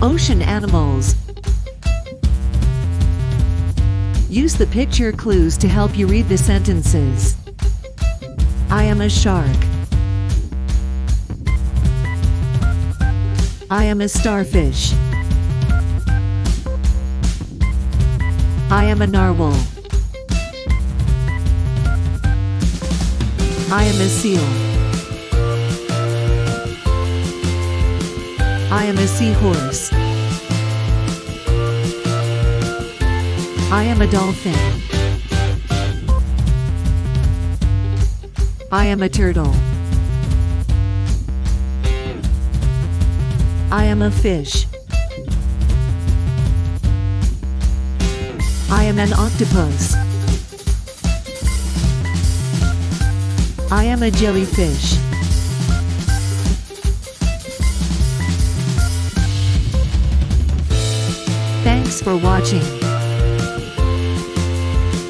Ocean animals. Use the picture clues to help you read the sentences. I am a shark. I am a starfish. I am a narwhal. I am a seal. I am a seahorse. I am a dolphin. I am a turtle. I am a fish. I am an octopus. I am a jellyfish. Thanks for watching.